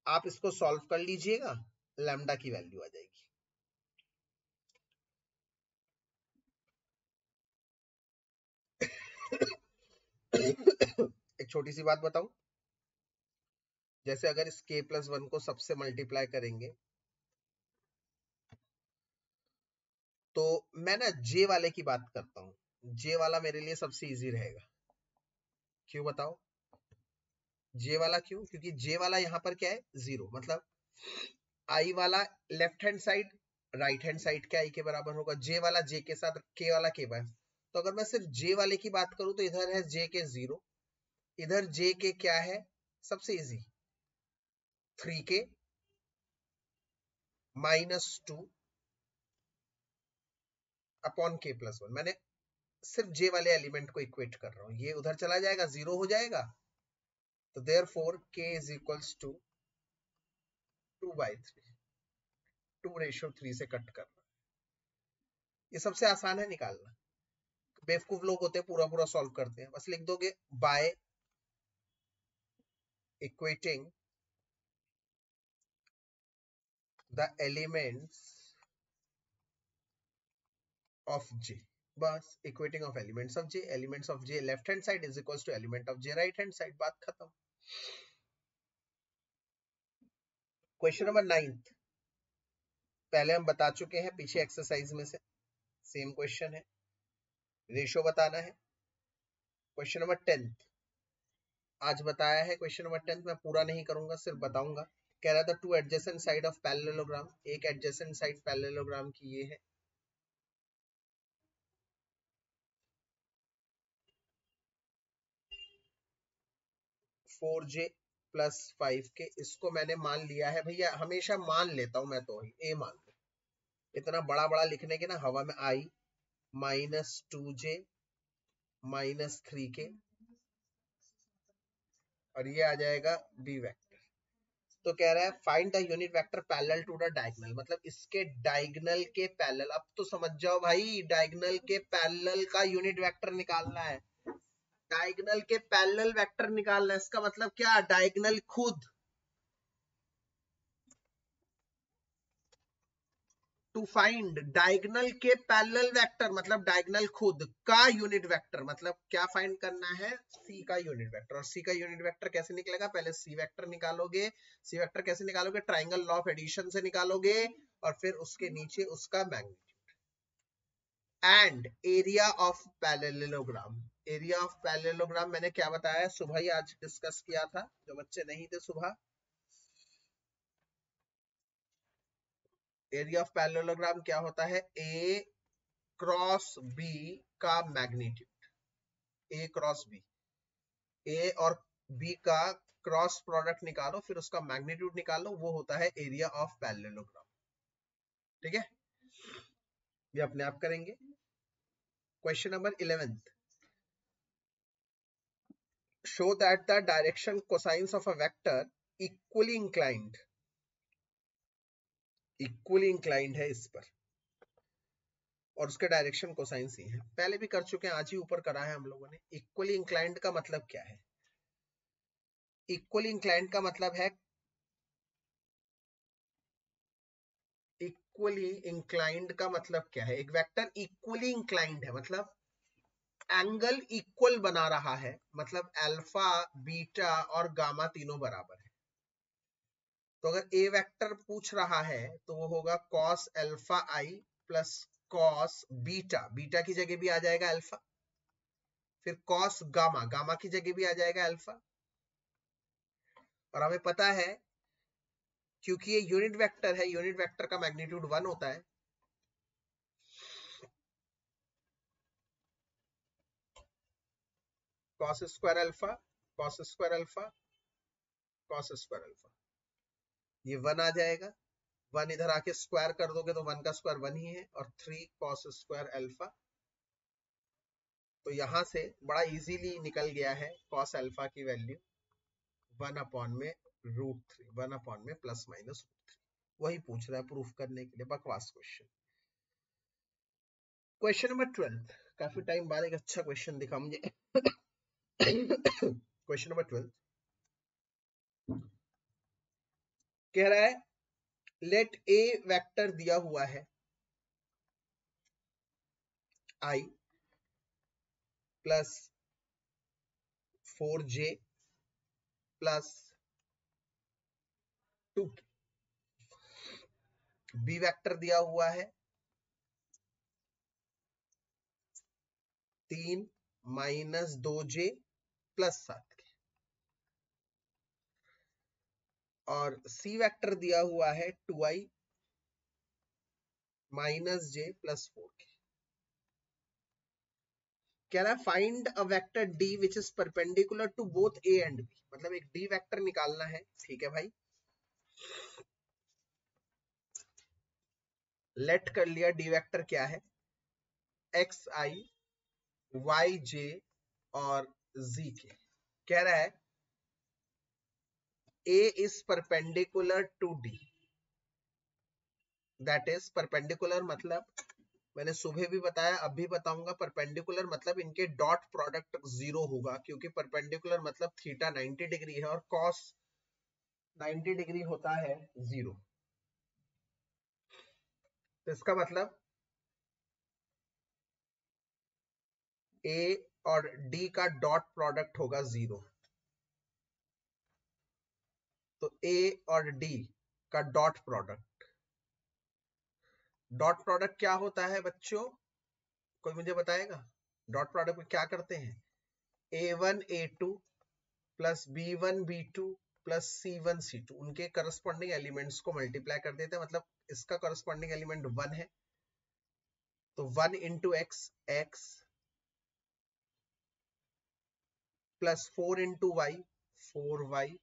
आप इसको सॉल्व कर लीजिएगा, लैम्डा की वैल्यू आ जाएगी। एक छोटी सी बात बताऊं, जैसे अगर इस K+1 को सबसे मल्टीप्लाई करेंगे तो मैं ना J वाले की बात करता हूं। J वाला मेरे लिए सबसे इजी रहेगा। क्यों बताओ? J वाला क्यों? क्योंकि J वाला यहाँ पर क्या है? 0, मतलब I वाला left hand side right hand side के I के बराबर होगा, J वाला J के साथ, K वाला K बस। तो अगर मैं सिर्फ J वाले की बात करूं तो इधर है J के 0, इधर J के क्या है? सबसे easy 3k minus 2 upon K+1। मैंने सिर्फ J वाले एलिमेंट को इक्वेट कर रहा हूं, ये उधर चला जाएगा, 0 हो जाएगा। तो therefore K is equals to 2/3, 2:3 से कट करना। ये सबसे आसान है निकालना। बेवकूफ लोग होते हैं पूरा पूरा सॉल्व करते हैं, बस लिख दोगे by equating the elements of J, बस equating of elements of J, elements of J left hand side is equals to element of J right hand side, बात खत्म। क्वेश्चन नंबर 9 पहले हम बता चुके हैं पीछे एक्सरसाइज में से, सेम क्वेश्चन है, रेशो बताना है। क्वेश्चन नंबर 10 आज बताया है। क्वेश्चन नंबर 10 मैं पूरा नहीं करूंगा, सिर्फ बताऊंगा। कह रहा था two adjacent side of parallelogram, एक एडजेसेंट साइड पैरेललोग्राम की ये है, फोर जे प्लस 5k। इसको मैंने मान लिया है भैया, हमेशा मान लेता हूं मैं, तो ए मान लो, इतना बड़ा बड़ा लिखने के ना हवा में, आई माइनस 2j माइनस 3k और ये आ जाएगा बी वेक्टर। तो कह रहा है find the unit vector parallel to the diagonal, मतलब इसके डायगोनल के पैरेलल। अब तो समझ जाओ भाई, डायगोनल के पैरेलल का यूनिट वेक्टर निकालना है। डायगोनल के पैरेलल वेक्टर निकालना है, इसका मतलब क्या? डायगोनल खुद, टू फाइंड डायगोनल के पैरेलल वेक्टर, मतलब डायगोनल खुद का यूनिट वेक्टर, मतलब क्या फाइंड करना है? सी का यूनिट वेक्टर। और सी का यूनिट वेक्टर कैसे निकलेगा? पहले सी वेक्टर निकालोगे। सी वेक्टर कैसे निकालोगे? ट्राइंगल लॉ ऑफ एडिशन से निकालोगे और फिर उसके नीचे उसका magnitude and area of parallelogram. Area of parallelogram मैंने क्या बताया? सुबह ही आज डिस्कस किया था, जो बच्चे नहीं थे सुबह। एरिया ऑफ पैरेललोग्राम क्या होता है? ए क्रॉस बी का मैग्नीट्यूड, ए क्रॉस बी, ए और बी का क्रॉस प्रोडक्ट निकालो, फिर उसका मैग्नीट्यूड निकालो, वो होता है एरिया ऑफ पैरेललोग्राम। ठीक है, ये अपने आप करेंगे। Question number 11, show that the direction cosines of a vector equally inclined है इस पर, और उसके डायरेक्शन कोसाइंस ही है। पहले भी कर चुके हैं, आज ही ऊपर करा है हम लोगों ने। इक्वली इंक्लाइंड का मतलब क्या है? इक्वली इंक्लाइंड का मतलब है, इक्वली इंक्लाइंड का मतलब क्या है? एक वेक्टर इक्वली इंक्लाइंड है मतलब एंगल इक्वल बना रहा है, मतलब अल्फा, बीटा और गामा तीनों बराबर है। तो अगर ए वेक्टर पूछ रहा है तो वो होगा cos alpha I plus cos beta, beta की जगह भी आ जाएगा अल्फा, फिर cos गामा, गामा की जगह भी आ जाएगा अल्फा। और हमें पता है क्योंकि ये यूनिट वेक्टर है, यूनिट वेक्टर का मैग्नीट्यूड 1 होता है। cos square alpha, cos square alpha, cos square alpha, ये 1 आ जाएगा। 1 इधर आके स्क्वायर कर दोगे तो 1 का स्क्वायर 1 ही है, और 3 cos स्क्वायर अल्फा। तो यहां से बड़ा इजीली निकल गया है cos अल्फा की वैल्यू 1 अपॉन में √3, 1 अपॉन में प्लस माइनस √3। वही पूछ रहा है प्रूफ करने के लिए, बकवास क्वेश्चन। क्वेश्चन नंबर 12, काफी टाइम बाद एक अच्छा क्वेश्चन दिखा मुझे। क्वेश्चन नंबर 12 कह रहा है, लेट ए वेक्टर दिया हुआ है i plus 4j plus 2, B vector दिया हुआ है 3 माइनस 2j प्लस 7 के, और सी वेक्टर दिया हुआ है 2i माइनस j प्लस 4 के। कह रहा है find a vector d which is perpendicular to both a and b, मतलब एक d वेक्टर निकालना है। ठीक है भाई, लेट कर लिया। d वेक्टर क्या है? xi, yj और z के। कह रहा है a is perpendicular to d, that is perpendicular मतलब मैंने सुबह भी बताया, अब भी बताऊंगा, परपेंडिकुलर मतलब इनके डॉट प्रोडक्ट 0 होगा, क्योंकि परपेंडिकुलर मतलब थीटा 90 डिग्री है और कॉस 90 डिग्री होता है 0। तो इसका मतलब a और d का डॉट प्रोडक्ट होगा 0। तो a और d का डॉट प्रोडक्ट क्या होता है बच्चों? कोई मुझे बताएगा? डॉट प्रोडक्ट में क्या करते हैं? a1 a2 plus b1 b2 plus c1 c2, उनके करस्पॉन्डिंग एलिमेंट्स को मल्टीप्लाई कर देते हैं, मतलब इसका करस्पॉन्डिंग एलिमेंट 1 है, तो 1 into X X plus 4 into Y 4y,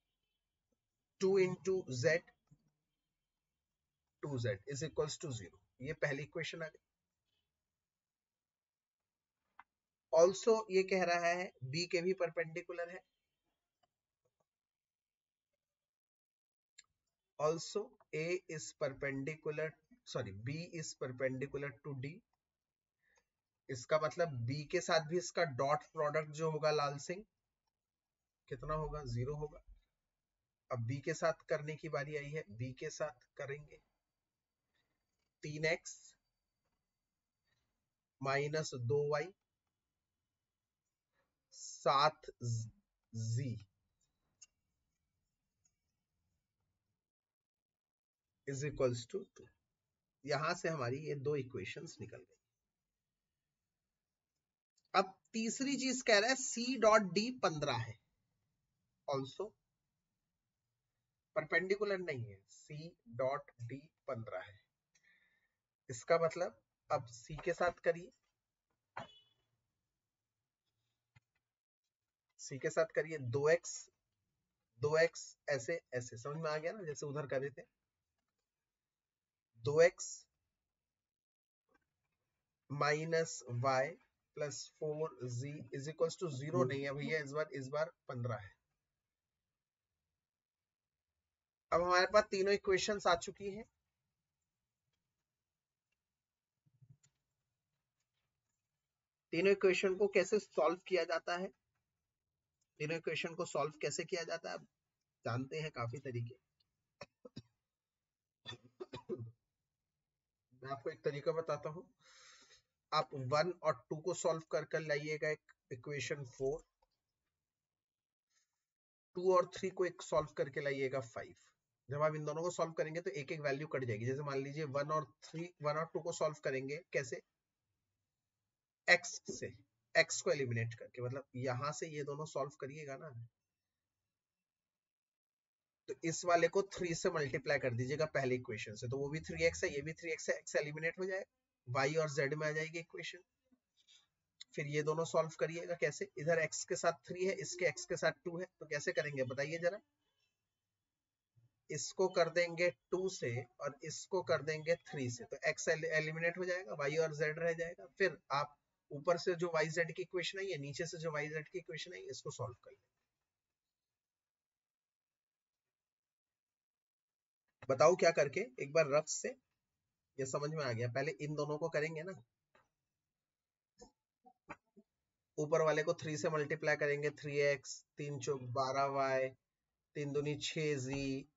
2 into Z 2z is equals to 0। ये पहली इक्वेशन आ गई। ऑल्सो ये कह रहा है b के भी परपेंडिकुलर है, also a is perpendicular, sorry b is perpendicular to d। इसका मतलब b के साथ भी इसका डॉट प्रोडक्ट जो होगा लाल सिंह कितना होगा? 0 होगा। अब b के साथ करने की बारी आई है, b के साथ करेंगे 3x minus 2y 7z is equals to 2। यहां से हमारी ये दो इक्वेशंस निकल गई। अब तीसरी चीज कह रहा है सी डॉट डी 15 है, ऑल्सो परपेंडिकुलर नहीं है, सी डॉट डी 15 है। इसका मतलब अब सी के साथ करिए, सी के साथ करिए 2x ऐसे ऐसे, समझ में आ गया ना, जैसे उधर कर रहे थे 2x minus Y plus 4z is equal to 0 नहीं है भैया, इस बार 15 है। अब हमारे पास तीनों इक्वेशंस आ चुकी हैं। तीनों इक्वेशन को कैसे सॉल्व किया जाता है, तीनों इक्वेशन को सॉल्व कैसे किया जाता है आप जानते हैं, काफी तरीके। मैं आपको एक तरीका बताता हूँ। आप 1 और 2 को सॉल्व कर कर लाइएगा एक इक्वेशन 4, 2 और 3 को एक सॉल्व करके लाइएगा 5। जब आप इन दोनों को सॉल्व करेंगे तो एक एक वैल्यू कट जाएगी। जैसे मान लीजिए 1 और 2 को सॉल्व करेंगे कैसे, x से, x को एलिमिनेट करके, मतलब यहां से ये दोनों सॉल्व करिएगा ना, तो इस वाले को 3 से मल्टीप्लाई कर दीजिएगा पहले इक्वेशन से, तो वो भी 3x है, ये भी 3x है, x एलिमिनेट हो जाएगा, y और z में आ जाएगी इक्वेशन। फिर ये दोनों सॉल्व करिएगा कैसे, इधर x के साथ 3 है, इसके x के साथ 2 है, तो कैसे करेंगे बताइए जरा। इसको कर देंगे 2 से और इसको कर देंगे 3 से, तो x एलिमिनेट हो जाएगा, y और z रह जाएगा। फिर आप ऊपर से जो yz की इक्वेशन आई है, नीचे से जो yz की इक्वेशन आई है, इसको सॉल्व कर लें। बताओ क्या करके, एक बार रफ से ये समझ में आ गया। पहले इन दोनों को करेंगे ना, ऊपर वाले को 3 से मल्टीप्लाई करेंगे, 3x 3 चौक 12y 3 दूनी 6z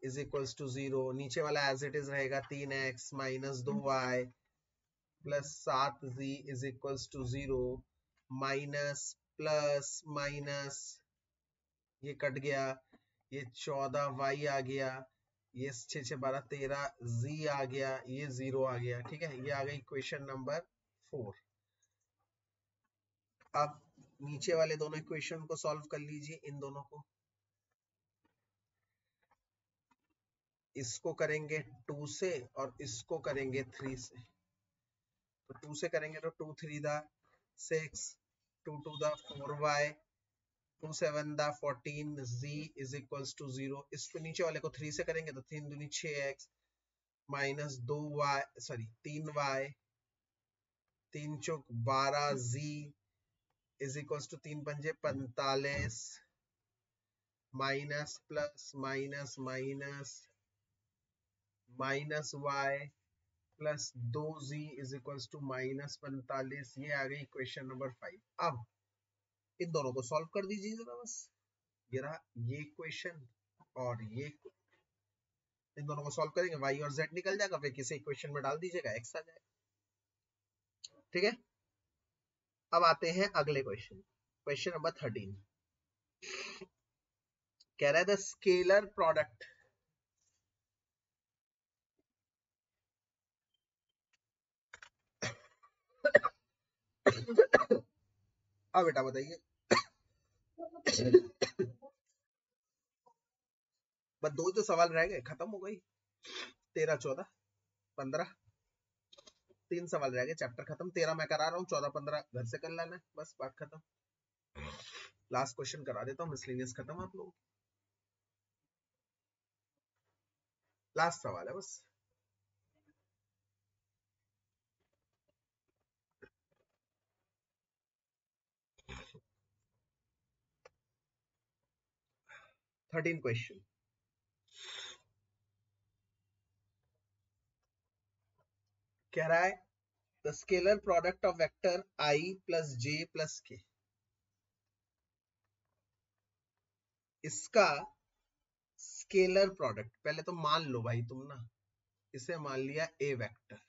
इज इक्वल्स टू 0। नीचे वाला एज इट इज रहेगा 3x minus 2y plus 7z is equals to 0, minus plus minus ये कट गया, ये 14y आ गया, ये 6 6 12 13 z आ गया, ये 0 आ गया। ठीक है, ये आ गई इक्वेशन नंबर 4। अब नीचे वाले दोनों इक्वेशन को सॉल्व कर लीजिए, इन दोनों को। इसको करेंगे 2 से और इसको करेंगे 3 से। तो 2 से करेंगे तो 2 3 दा 6, 2 2 दा 4y, 2 7 दा 14 z इज इक्वल्स टू 0। इसको नीचे वाले को 3 से करेंगे तो 3 दूनी 6x minus 2y, sorry 3y 3 चौक 12z इज इक्वल्स टू 3 पंजे 45 minus plus minus minus minus y plus 2z is equals to minus 45। ये आ गई इक्वेशन नंबर 5। अब इन दोनों को सॉल्व कर दीजिए जरा बस। ये रहा ये इक्वेशन और ये, इन दोनों को सॉल्व करेंगे y और z निकल जाएगा, फिर किसी इक्वेशन में डाल दीजिएगा x आ जाएगा। ठीक है, अब आते हैं अगले क्वेश्चन, क्वेश्चन नंबर 13। कह रहा है द स्केलर प्रोडक्ट अब बेटा बताइए, बस दो तो सवाल रह गए, खत्म हो गई। 13 14 15 3 सवाल रह गए, चैप्टर खत्म। 13 मैं करा रहा हूँ, 14 15 घर से कर लेना, बस बात खत्म। लास्ट क्वेश्चन करा देता हूँ, मिसलेनियस खत्म आप लोग। लास्ट सवाल है बस। थर्टीन क्वेश्चन कह रहा है the scalar product of vector I plus J plus के, इसका स्केलर प्रोडक्ट, पहले तो मान लो भाई तुम ना, इसे मान लिया ए वेक्टर,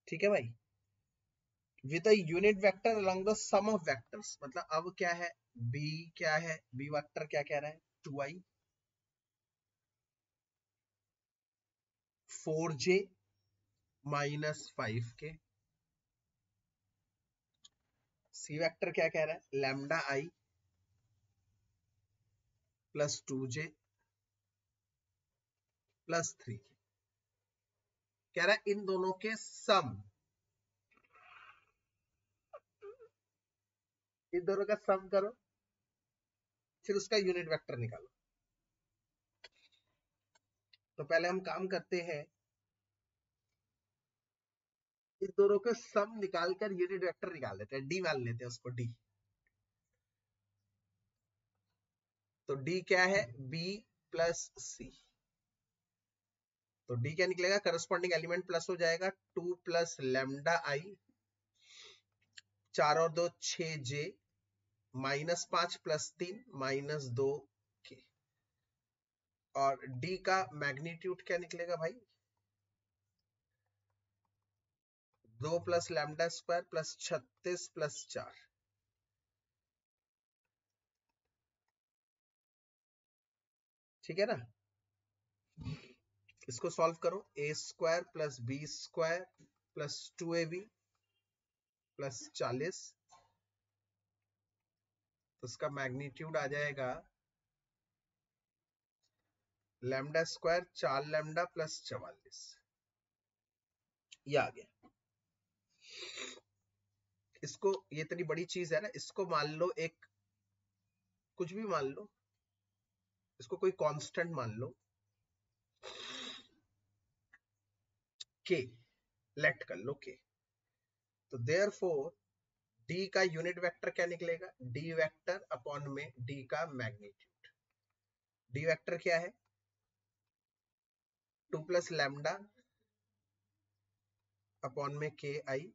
ठीक है भाई, with a unit vector along the sum of vectors. मतलब अब क्या है, बी क्या है, बी वेक्टर क्या कह रहा है, 2i 4j minus 5k। C vector क्या कह रहा है, लैम्डा आई प्लस 2j प्लस 3k। कह रहा है इन दोनों के सम, इन दोनों का सम करो, फिर उसका यूनिट वेक्टर निकालो। तो पहले हम काम करते हैं, इस दोनों को सम निकालकर यूनिट वेक्टर निकाल लेते हैं, डी मान लेते हैं उसको, डी। तो डी क्या है, बी प्लस सी। तो डी क्या निकलेगा, करस्पॉन्डिंग एलिमेंट प्लस हो जाएगा 2 प्लस लैम्डा आई, 4 और 2 6 जे, -5 प्लस 3 -2 के। और डी का मैग्नीट्यूड क्या निकलेगा भाई, 2 plus lambda square plus 36 plus 4। ठीक है ना। इसको सॉल्व करो, A square plus B square plus 2ab plus 40, तो उसका मैग्नीट्यूड आ जाएगा लैम्डा स्क्वायर 4 लैम्डा प्लस 44। ये आ गया। इसको, ये इतनी बड़ी चीज है ना, इसको मान लो एक, कुछ भी मान लो, इसको कोई कांस्टेंट मान लो, के, लेट कर लो के। तो देयरफॉर डी का यूनिट वेक्टर क्या निकलेगा, डी वेक्टर अपॉन में डी का मैग्नीट्यूड। डी वेक्टर क्या है, 2 प्लस लैम्डा अपॉन में के आई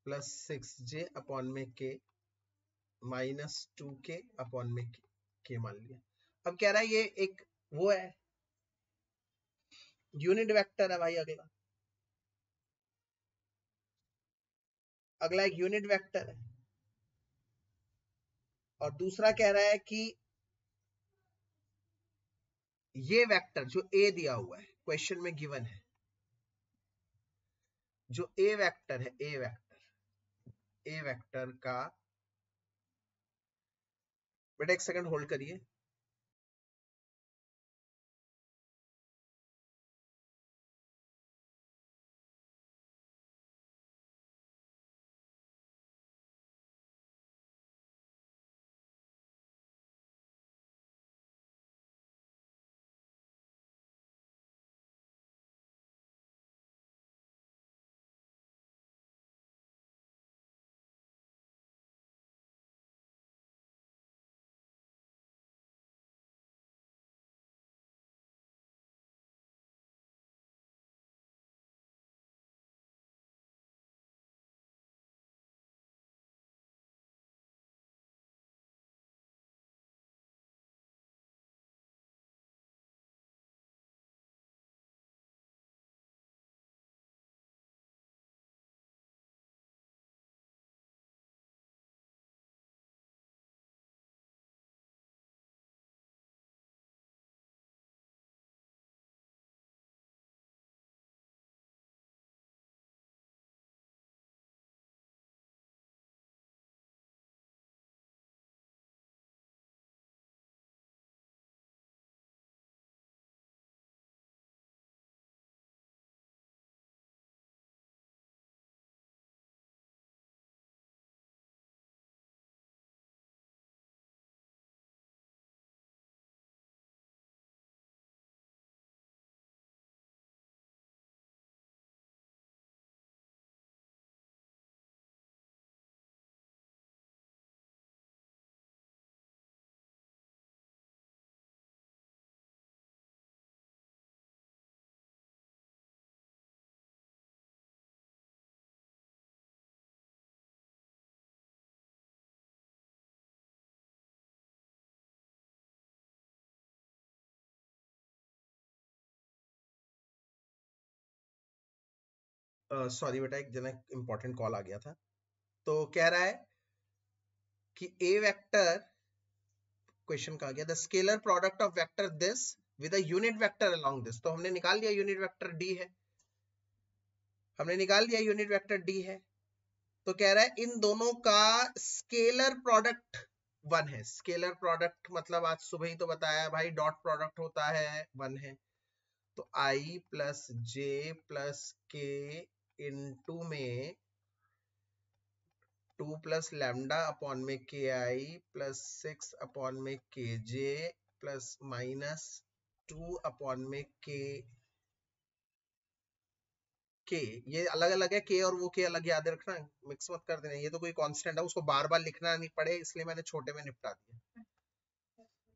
प्लस 6j अपॉन में के -2k अपॉन में के मान लिया। अब कह रहा है ये एक वो है, यूनिट वेक्टर है भाई। अगला अगला एक यूनिट वेक्टर है, और दूसरा कह रहा है कि ये वेक्टर जो ए दिया हुआ है, क्वेश्चन में गिवन है, जो ए वेक्टर है, ए वेक्टर का, बेटा एक सेकंड होल्ड करिए। सॉरी बेटा, एक जना इंपॉर्टेंट कॉल आ गया था। तो कह रहा है कि ए वेक्टर, क्वेश्चन कहा गया the scalar product of vector this with a unit vector along this. तो हमने निकाल लिया यूनिट वेक्टर डी है, हमने निकाल लिया यूनिट वेक्टर डी है। तो कह रहा है इन दोनों का स्केलर प्रोडक्ट 1 है। स्केलर प्रोडक्ट मतलब आज सुबह ही तो बताया भाई, डॉट प्रोडक्ट होता है 1 है। तो i प्लस जे प्लस के इंटू में 2 प्लस लैम्डा अपॉन में के आई प्लस 6 अपॉन में के जे प्लस -2 अपॉन में के के, ये अलग अलग है, के और वो के अलग याद रखना, मिक्स मत कर देना, ये तो कोई कांस्टेंट है, उसको बार बार लिखना नहीं पड़े इसलिए मैंने छोटे में निपटा दिया।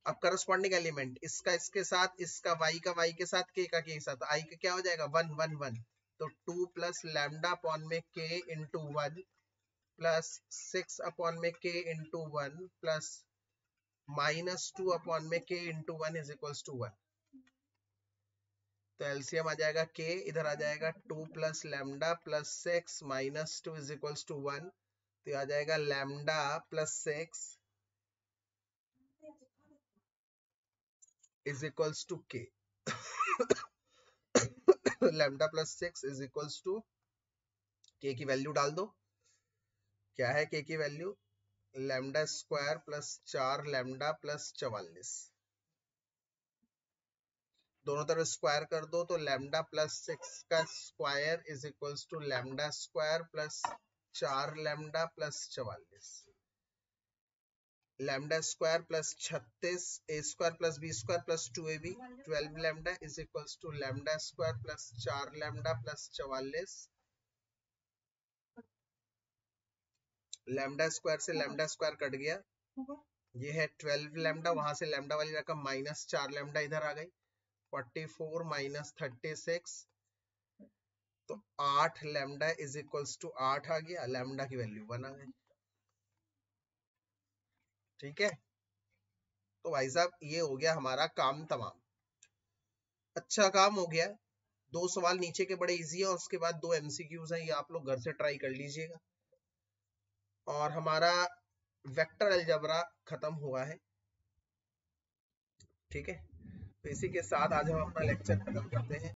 अब करस्पॉन्डिंग एलिमेंट, इसका इसके साथ, इसका y का y के साथ, k का k के साथ, i का क्या हो जाएगा 1 1 1, तो 2 प्लस लैम्डा अपॉन में k इंटू 1 प्लस 6 अपॉन में k into 1 plus minus 2 upon में k into 1 is equals to 1। तो एलसीएम आ जाएगा k, इधर आ जाएगा 2 plus lambda plus 6 minus 2 is equals to 1, तो आ जाएगा lambda plus 6 is equals to k। Lambda plus 6 is equals to k की वैल्यू डाल दो, क्या है k की value, lambda square plus 4 lambda plus 44, दोनों तरफ स्क्वायर कर दो, तो लैम्डा प्लस 6 का square is equals to lambda square plus 4 lambda plus 44, lambda square plus 36 A square plus B square plus 2ab 12 lambda is equals to lambda square plus 4 lambda plus 44, lambda square से lambda square cut गया, ये है 12 lambda, वहां से lambda वाली रकम minus 4 lambda इधर आ गई, 44 माइनस 36, तो 8 लैम्डा इज इक्वल्स टू 8 आ गया, लैम्डा की वैल्यू 1 आ गई। ठीक है, तो भाई साहब ये हो गया हमारा काम तमाम, अच्छा काम हो गया। 2 सवाल नीचे के बड़े इजी है और उसके बाद 2 एमसीक्यूज हैं, ये आप लोग घर से ट्राई कर लीजिएगा। और हमारा वेक्टर अलजेब्रा खत्म हुआ है। ठीक है, तो इसी के साथ आज हम अपना लेक्चर खत्म करते हैं।